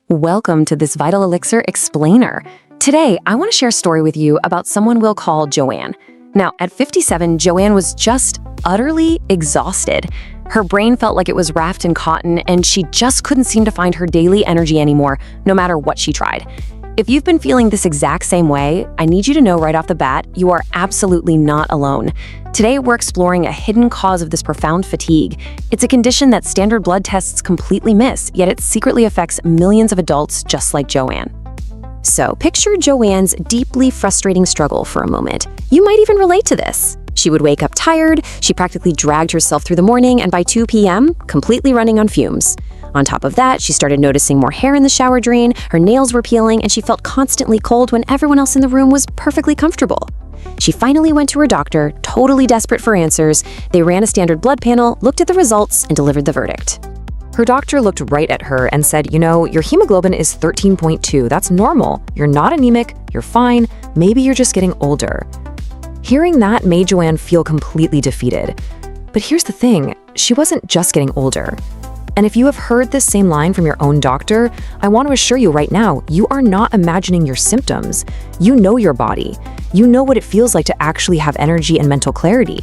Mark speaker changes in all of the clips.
Speaker 1: Welcome to this Vital Elixir Explainer. Today, I want to share a story with you about someone we'll call Joanne. Now, at 57, Joanne was just utterly exhausted. Her brain felt like it was wrapped in cotton, and she just couldn't seem to find her daily energy anymore, no matter what she tried. If you've been feeling this exact same way, I need you to know right off the bat, you are absolutely not alone. Today, we're exploring a hidden cause of this profound fatigue. It's a condition that standard blood tests completely miss, yet it secretly affects millions of adults just like Joanne. So, picture Joanne's deeply frustrating struggle for a moment. You might even relate to this. She would wake up tired, she practically dragged herself through the morning, and by 2 p.m., completely running on fumes. On top of that, she started noticing more hair in the shower drain, her nails were peeling, and she felt constantly cold when everyone else in the room was perfectly comfortable. She finally went to her doctor, totally desperate for answers. They ran a standard blood panel, looked at the results, and delivered the verdict. Her doctor looked right at her and said, your hemoglobin is 13.2. That's normal. You're not anemic. You're fine. Maybe you're just getting older. Hearing that made Joanne feel completely defeated. But here's the thing, she wasn't just getting older. And if you have heard this same line from your own doctor, I want to assure you right now, you are not imagining your symptoms. You know your body. You know what it feels like to actually have energy and mental clarity.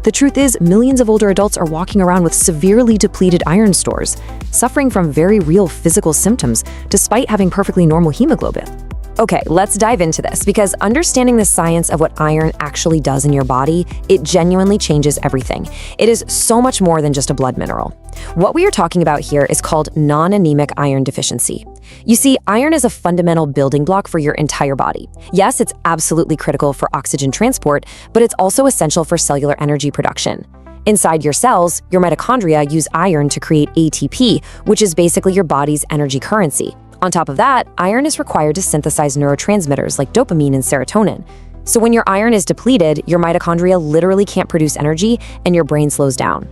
Speaker 1: The truth is, millions of older adults are walking around with severely depleted iron stores, suffering from very real physical symptoms, despite having perfectly normal hemoglobin. Okay, let's dive into this, because understanding the science of what iron actually does in your body, it genuinely changes everything. It is so much more than just a blood mineral. What we are talking about here is called non-anemic iron deficiency. You see, iron is a fundamental building block for your entire body. Yes, it's absolutely critical for oxygen transport, but it's also essential for cellular energy production. Inside your cells, your mitochondria use iron to create ATP, which is basically your body's energy currency. On top of that, iron is required to synthesize neurotransmitters like dopamine and serotonin. So when your iron is depleted, your mitochondria literally can't produce energy and your brain slows down.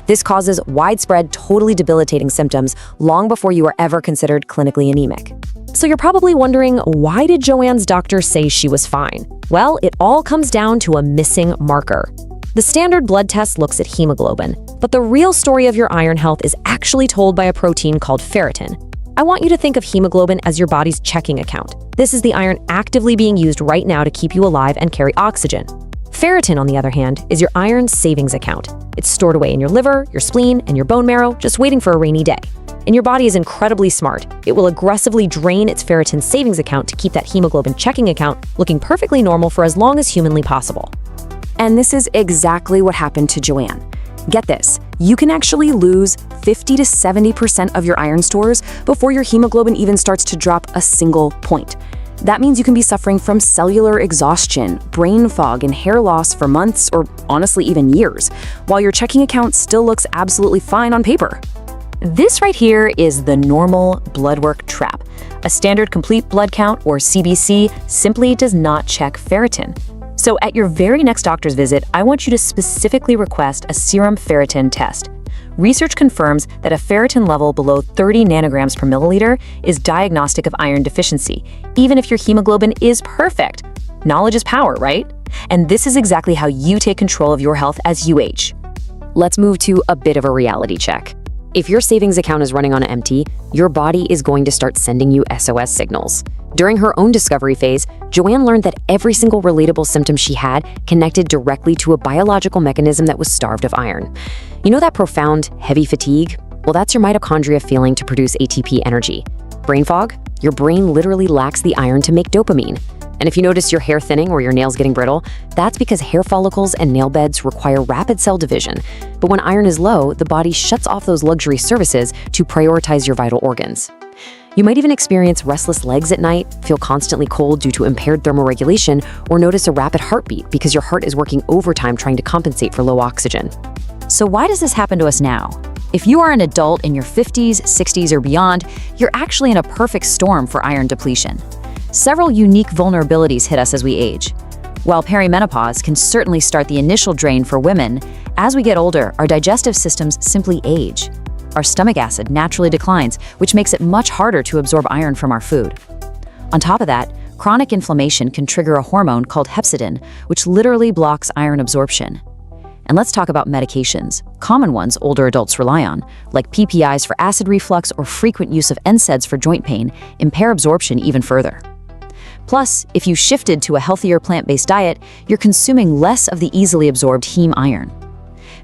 Speaker 1: This causes widespread, totally debilitating symptoms long before you are ever considered clinically anemic. So you're probably wondering, why did Joanne's doctor say she was fine? Well, it all comes down to a missing marker. The standard blood test looks at hemoglobin, but the real story of your iron health is actually told by a protein called ferritin. I want you to think of hemoglobin as your body's checking account. This is the iron actively being used right now to keep you alive and carry oxygen. Ferritin, on the other hand, is your iron savings account. It's stored away in your liver, your spleen, and your bone marrow, just waiting for a rainy day. And your body is incredibly smart. It will aggressively drain its ferritin savings account to keep that hemoglobin checking account looking perfectly normal for as long as humanly possible. And this is exactly what happened to Joanne. Get this, you can actually lose 50 to 70% of your iron stores before your hemoglobin even starts to drop a single point. That means you can be suffering from cellular exhaustion, brain fog, and hair loss for months or honestly even years, while your checking account still looks absolutely fine on paper. This right here is the normal bloodwork trap. A standard complete blood count, or CBC, simply does not check ferritin. So at your very next doctor's visit, I want you to specifically request a serum ferritin test. Research confirms that a ferritin level below 30 nanograms per milliliter is diagnostic of iron deficiency, even if your hemoglobin is perfect. Knowledge is power, right? And this is exactly how you take control of your health as you age. Let's move to a bit of a reality check. If your savings account is running on empty, your body is going to start sending you SOS signals. During her own discovery phase, Joanne learned that every single relatable symptom she had connected directly to a biological mechanism that was starved of iron. You know that profound, heavy fatigue? Well, that's your mitochondria failing to produce ATP energy. Brain fog? Your brain literally lacks the iron to make dopamine. And if you notice your hair thinning or your nails getting brittle, that's because hair follicles and nail beds require rapid cell division. But when iron is low, the body shuts off those luxury services to prioritize your vital organs. You might even experience restless legs at night, feel constantly cold due to impaired thermoregulation, or notice a rapid heartbeat because your heart is working overtime trying to compensate for low oxygen.
Speaker 2: So why does this happen to us now? If you are an adult in your 50s, 60s, or beyond, you're actually in a perfect storm for iron depletion. Several unique vulnerabilities hit us as we age. While perimenopause can certainly start the initial drain for women, as we get older, our digestive systems simply age. Our stomach acid naturally declines, which makes it much harder to absorb iron from our food. On top of that, chronic inflammation can trigger a hormone called hepcidin, which literally blocks iron absorption. And let's talk about medications. Common ones older adults rely on, like PPIs for acid reflux or frequent use of NSAIDs for joint pain, impair absorption even further. Plus, if you shifted to a healthier plant-based diet, you're consuming less of the easily absorbed heme iron.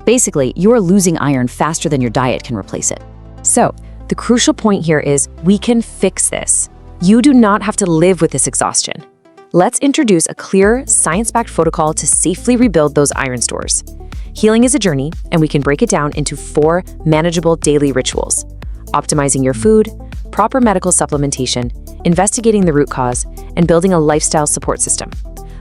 Speaker 2: Basically, you're losing iron faster than your diet can replace it.
Speaker 1: So, the crucial point here is we can fix this. You do not have to live with this exhaustion. Let's introduce a clear, science-backed protocol to safely rebuild those iron stores. Healing is a journey, and we can break it down into 4 manageable daily rituals: optimizing your food, proper medical supplementation, investigating the root cause, and building a lifestyle support system.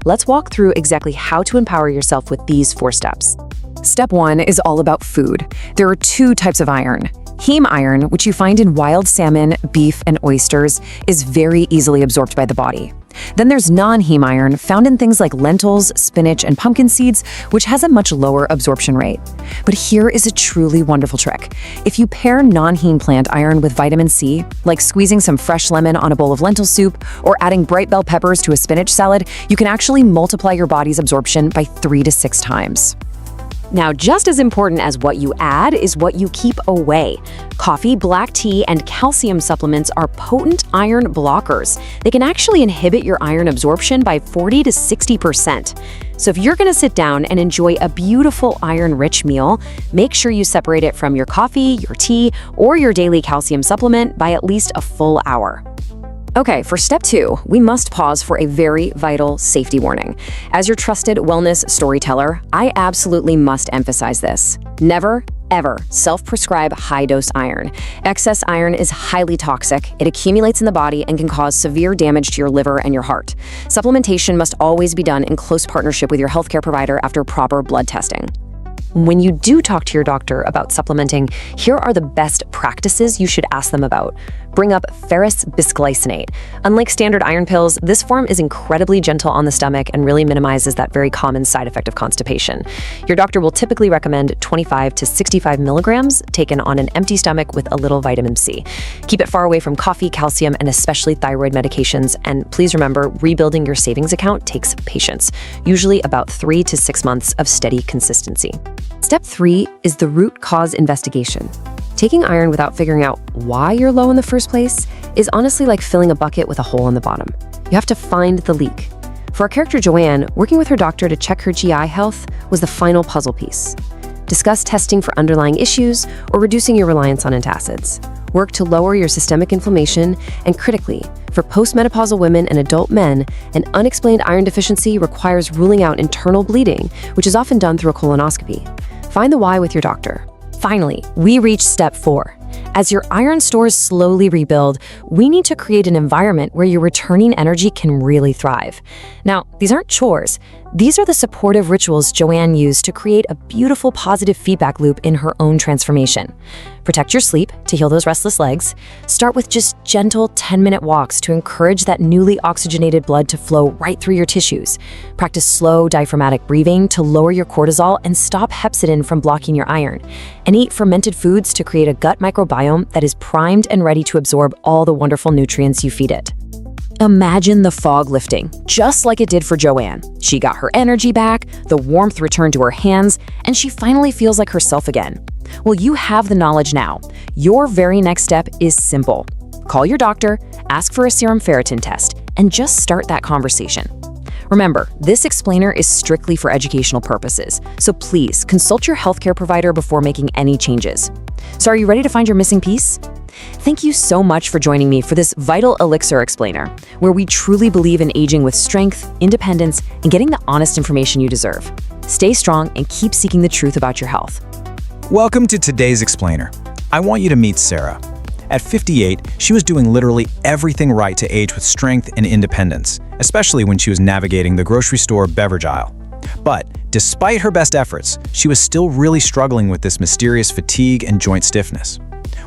Speaker 1: Let's walk through exactly how to empower yourself with these 4 steps. Step 1 is all about food. There are 2 types of iron. Heme iron, which you find in wild salmon, beef, and oysters, is very easily absorbed by the body. Then there's non-heme iron, found in things like lentils, spinach, and pumpkin seeds, which has a much lower absorption rate. But here is a truly wonderful trick. If you pair non-heme plant iron with vitamin C, like squeezing some fresh lemon on a bowl of lentil soup or adding bright bell peppers to a spinach salad, you can actually multiply your body's absorption by 3 to 6 times. Now, just as important as what you add is what you keep away. Coffee, black tea, and calcium supplements are potent iron blockers. They can actually inhibit your iron absorption by 40 to 60%. So if you're going to sit down and enjoy a beautiful iron-rich meal, make sure you separate it from your coffee, your tea, or your daily calcium supplement by at least a full hour. Okay, for step 2, we must pause for a very vital safety warning. As your trusted wellness storyteller, I absolutely must emphasize this. Never, ever self-prescribe high-dose iron. Excess iron is highly toxic. It accumulates in the body and can cause severe damage to your liver and your heart. Supplementation must always be done in close partnership with your healthcare provider after proper blood testing. When you do talk to your doctor about supplementing, here are the best practices you should ask them about. Bring up ferrous bisglycinate. Unlike standard iron pills, this form is incredibly gentle on the stomach and really minimizes that very common side effect of constipation. Your doctor will typically recommend 25 to 65 milligrams taken on an empty stomach with a little vitamin C. Keep it far away from coffee, calcium, and especially thyroid medications. And please remember, rebuilding your savings account takes patience, usually about 3 to 6 months of steady consistency. Step 3 is the root cause investigation. Taking iron without figuring out why you're low in the first place is honestly like filling a bucket with a hole in the bottom. You have to find the leak. For our character Joanne, working with her doctor to check her GI health was the final puzzle piece. Discuss testing for underlying issues or reducing your reliance on antacids. Work to lower your systemic inflammation, and critically, for postmenopausal women and adult men, an unexplained iron deficiency requires ruling out internal bleeding, which is often done through a colonoscopy. Find the why with your doctor. Finally, we reach step 4. As your iron stores slowly rebuild, we need to create an environment where your returning energy can really thrive. Now, these aren't chores. These are the supportive rituals Joanne used to create a beautiful positive feedback loop in her own transformation. Protect your sleep to heal those restless legs. Start with just gentle 10-minute walks to encourage that newly oxygenated blood to flow right through your tissues. Practice slow diaphragmatic breathing to lower your cortisol and stop hepcidin from blocking your iron. And eat fermented foods to create a gut microbiome that is primed and ready to absorb all the wonderful nutrients you feed it. Imagine the fog lifting, just like it did for Joanne. She got her energy back, the warmth returned to her hands, and she finally feels like herself again. Well, you have the knowledge now. Your very next step is simple. Call your doctor, ask for a serum ferritin test, and just start that conversation. Remember, this explainer is strictly for educational purposes, so please consult your healthcare provider before making any changes. So are you ready to find your missing piece? Thank you so much for joining me for this vital Elixir explainer, where we truly believe in aging with strength, independence, and getting the honest information you deserve. Stay strong and keep seeking the truth about your health.
Speaker 3: Welcome to today's explainer. I want you to meet Sarah. At 58, she was doing literally everything right to age with strength and independence, especially when she was navigating the grocery store beverage aisle. But despite her best efforts, she was still really struggling with this mysterious fatigue and joint stiffness.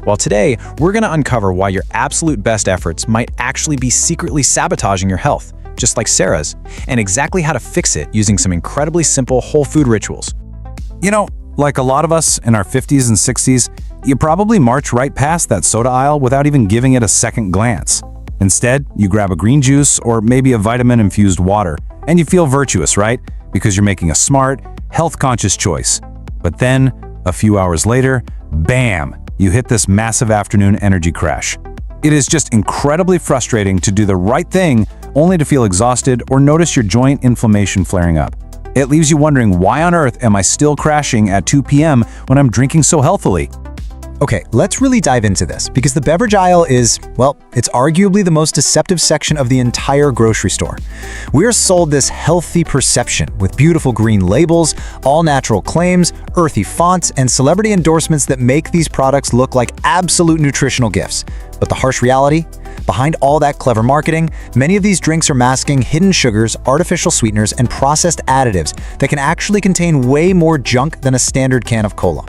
Speaker 3: Well, today, we're going to uncover why your absolute best efforts might actually be secretly sabotaging your health, just like Sarah's, and exactly how to fix it using some incredibly simple whole food rituals.
Speaker 4: You know, like a lot of us in our 50s and 60s, you probably march right past that soda aisle without even giving it a second glance. Instead, you grab a green juice or maybe a vitamin-infused water, and you feel virtuous, right? Because you're making a smart, health-conscious choice. But then, a few hours later, bam, you hit this massive afternoon energy crash. It is just incredibly frustrating to do the right thing only to feel exhausted or notice your joint inflammation flaring up. It leaves you wondering, why on earth am I still crashing at 2 p.m. when I'm drinking so healthily?
Speaker 3: Okay, let's really dive into this, because the beverage aisle is, well, it's arguably the most deceptive section of the entire grocery store. We're sold this healthy perception with beautiful green labels, all-natural claims, earthy fonts, and celebrity endorsements that make these products look like absolute nutritional gifts. But the harsh reality? Behind all that clever marketing, many of these drinks are masking hidden sugars, artificial sweeteners, and processed additives that can actually contain way more junk than a standard can of cola.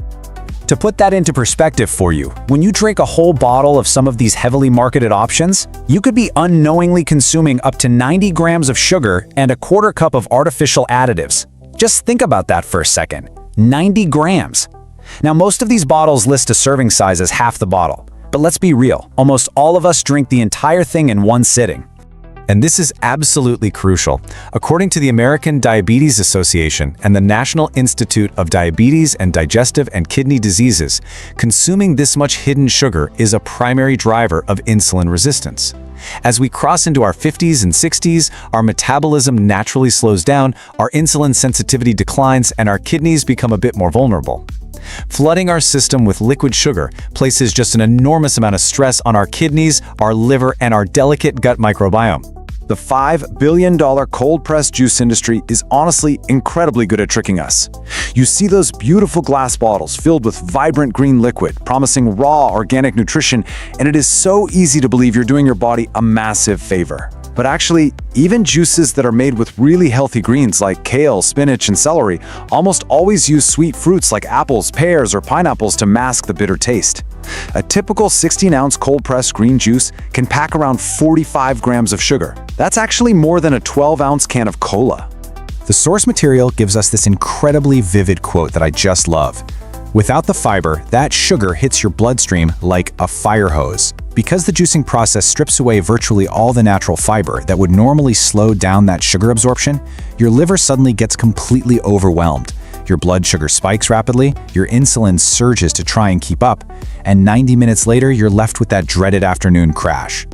Speaker 3: To put that into perspective for you, when you drink a whole bottle of some of these heavily marketed options, you could be unknowingly consuming up to 90 grams of sugar and a quarter cup of artificial additives. Just think about that for a second. 90 grams. Now, most of these bottles list a serving size as half the bottle. But let's be real, almost all of us drink the entire thing in one sitting. And this is absolutely crucial. According to the American Diabetes Association and the National Institute of Diabetes and Digestive and Kidney Diseases, consuming this much hidden sugar is a primary driver of insulin resistance. As we cross into our 50s and 60s, our metabolism naturally slows down, our insulin sensitivity declines, and our kidneys become a bit more vulnerable. Flooding our system with liquid sugar places just an enormous amount of stress on our kidneys, our liver, and our delicate gut microbiome. The $5 billion cold-pressed juice industry is honestly incredibly good at tricking us. You see those beautiful glass bottles filled with vibrant green liquid, promising raw organic nutrition, and it is so easy to believe you're doing your body a massive favor. But actually, even juices that are made with really healthy greens like kale, spinach, and celery almost always use sweet fruits like apples, pears, or pineapples to mask the bitter taste. A typical 16-ounce cold-pressed green juice can pack around 45 grams of sugar. That's actually more than a 12-ounce can of cola. The source material gives us this incredibly vivid quote that I just love. Without the fiber, that sugar hits your bloodstream like a fire hose. Because the juicing process strips away virtually all the natural fiber that would normally slow down that sugar absorption, your liver suddenly gets completely overwhelmed. Your blood sugar spikes rapidly, your insulin surges to try and keep up, and 90 minutes later, you're left with that dreaded afternoon crash.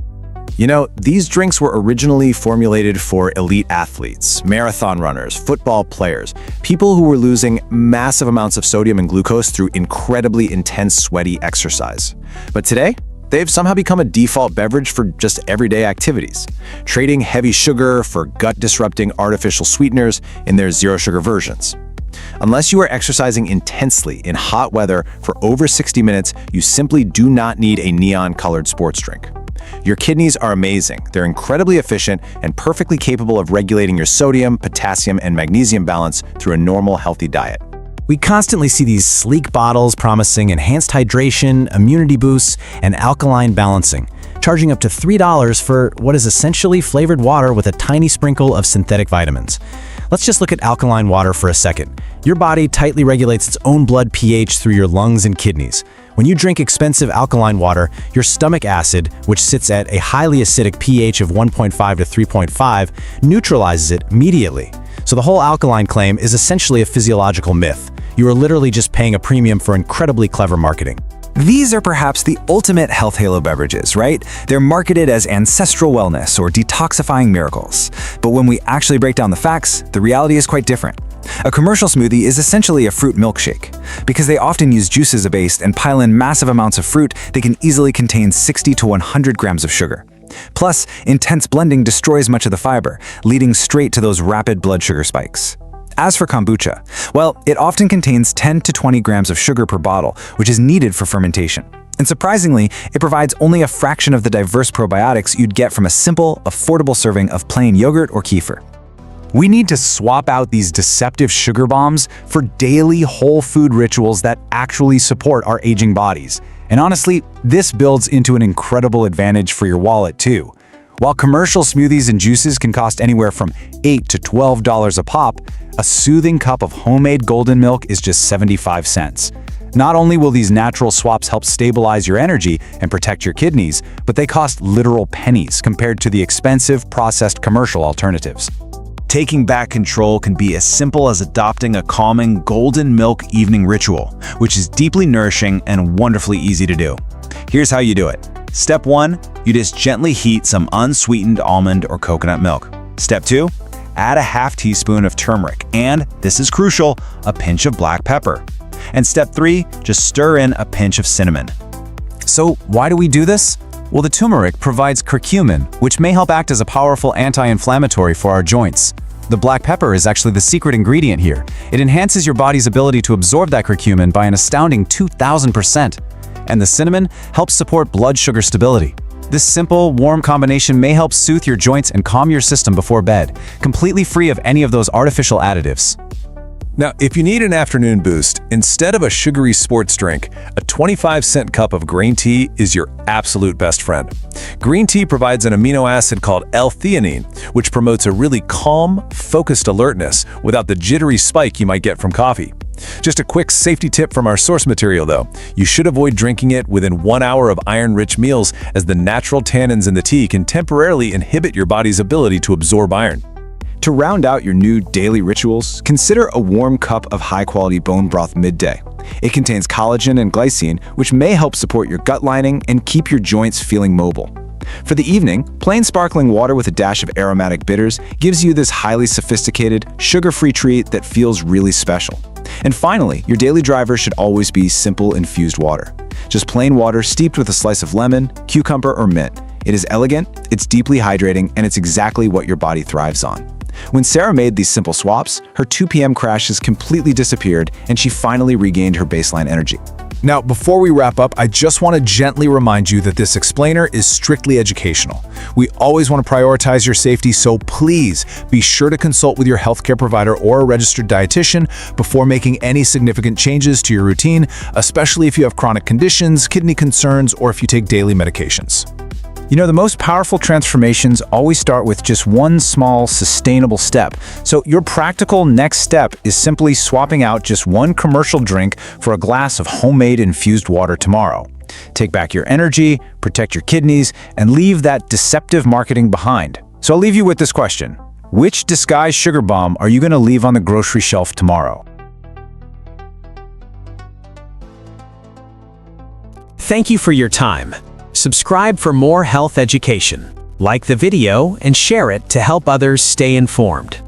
Speaker 3: You know, these drinks were originally formulated for elite athletes, marathon runners, football players, people who were losing massive amounts of sodium and glucose through incredibly intense sweaty exercise. But today, they've somehow become a default beverage for just everyday activities, trading heavy sugar for gut-disrupting artificial sweeteners in their zero-sugar versions. Unless you are exercising intensely in hot weather for over 60 minutes, you simply do not need a neon-colored sports drink. Your kidneys are amazing. They're incredibly efficient and perfectly capable of regulating your sodium, potassium, and magnesium balance through a normal, healthy diet. We constantly see these sleek bottles promising enhanced hydration, immunity boosts, and alkaline balancing, charging up to $3 for what is essentially flavored water with a tiny sprinkle of synthetic vitamins. Let's just look at alkaline water for a second. Your body tightly regulates its own blood pH through your lungs and kidneys. When you drink expensive alkaline water, your stomach acid, which sits at a highly acidic pH of 1.5 to 3.5, neutralizes it immediately. So the whole alkaline claim is essentially a physiological myth. You are literally just paying a premium for incredibly clever marketing.
Speaker 5: These are perhaps the ultimate health halo beverages, right? They're marketed as ancestral wellness or detoxifying miracles. But when we actually break down the facts, the reality is quite different. A commercial smoothie is essentially a fruit milkshake. Because they often use juice as a base and pile in massive amounts of fruit, they can easily contain 60 to 100 grams of sugar. Plus, intense blending destroys much of the fiber, leading straight to those rapid blood sugar spikes. As for kombucha, well, it often contains 10 to 20 grams of sugar per bottle, which is needed for fermentation. And surprisingly, it provides only a fraction of the diverse probiotics you'd get from a simple, affordable serving of plain yogurt or kefir.
Speaker 4: We need to swap out these deceptive sugar bombs for daily whole food rituals that actually support our aging bodies. And honestly, this builds into an incredible advantage for your wallet too. While commercial smoothies and juices can cost anywhere from $8 to $12 a pop, a soothing cup of homemade golden milk is just 75 cents. Not only will these natural swaps help stabilize your energy and protect your kidneys, but they cost literal pennies compared to the expensive, processed commercial alternatives.
Speaker 5: Taking back control can be as simple as adopting a calming golden milk evening ritual, which is deeply nourishing and wonderfully easy to do. Here's how you do it. Step 1, you just gently heat some unsweetened almond or coconut milk. Step 2, add a half teaspoon of turmeric and, this is crucial, a pinch of black pepper. And step 3, just stir in a pinch of cinnamon.
Speaker 4: So why do we do this? Well, the turmeric provides curcumin, which may help act as a powerful anti-inflammatory for our joints. The black pepper is actually the secret ingredient here. It enhances your body's ability to absorb that curcumin by an astounding 2,000%. And the cinnamon helps support blood sugar stability. This simple, warm combination may help soothe your joints and calm your system before bed, completely free of any of those artificial additives.
Speaker 6: Now, if you need an afternoon boost, instead of a sugary sports drink, a 25-cent cup of green tea is your absolute best friend. Green tea provides an amino acid called L-theanine, which promotes a really calm, focused alertness without the jittery spike you might get from coffee. Just a quick safety tip from our source material though, you should avoid drinking it within 1 hour of iron-rich meals, as the natural tannins in the tea can temporarily inhibit your body's ability to absorb iron.
Speaker 5: To round out your new daily rituals, consider a warm cup of high-quality bone broth midday. It contains collagen and glycine, which may help support your gut lining and keep your joints feeling mobile. For the evening, plain sparkling water with a dash of aromatic bitters gives you this highly sophisticated, sugar-free treat that feels really special. And finally, your daily driver should always be simple infused water. Just plain water steeped with a slice of lemon, cucumber, or mint. It is elegant, it's deeply hydrating, and it's exactly what your body thrives on. When Sarah made these simple swaps, her 2 p.m. crashes completely disappeared and she finally regained her baseline energy.
Speaker 3: Now, before we wrap up, I just want to gently remind you that this explainer is strictly educational. We always want to prioritize your safety, so please be sure to consult with your healthcare provider or a registered dietitian before making any significant changes to your routine, especially if you have chronic conditions, kidney concerns, or if you take daily medications.
Speaker 4: You know, the most powerful transformations always start with just one small, sustainable step. So your practical next step is simply swapping out just one commercial drink for a glass of homemade infused water tomorrow. Take back your energy, protect your kidneys, and leave that deceptive marketing behind. So I'll leave you with this question. Which disguised sugar bomb are you going to leave on the grocery shelf tomorrow?
Speaker 7: Thank you for your time. Subscribe for more health education. Like the video and share it to help others stay informed.